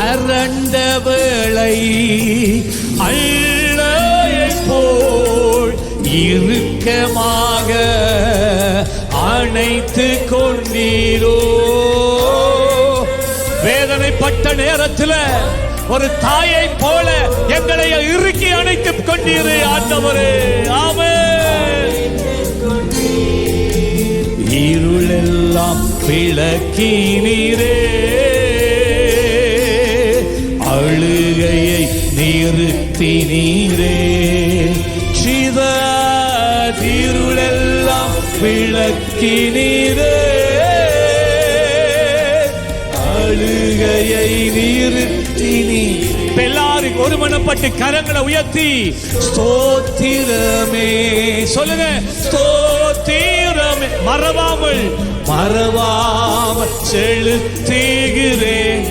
அரண்ட வேளை அள்ளையை போல் இறுக்கமாக அணைத்து கொண்டீரோ. வேதனைப்பட்ட நேரத்தில் ஒரு தாயை போல எங்களை இறுக்கி அணைத்துக் கொண்டீரே ஆண்டவரே. ஆமென். இருளெல்லாம் விளக்கினீரே, அழுகையை நிறுத்தினீரே. இருளெல்லாம் விளக்கினீரே, அழுகையை நிறுத்தினீ. எல்லாரும் ஒருமனப்பட்டு கரங்களை உயர்த்தி ஸ்தோத்திரமே சொல்லுங்க. ஸ்தோத்திரமே மறவாமல் செலுத்துகிறேன்.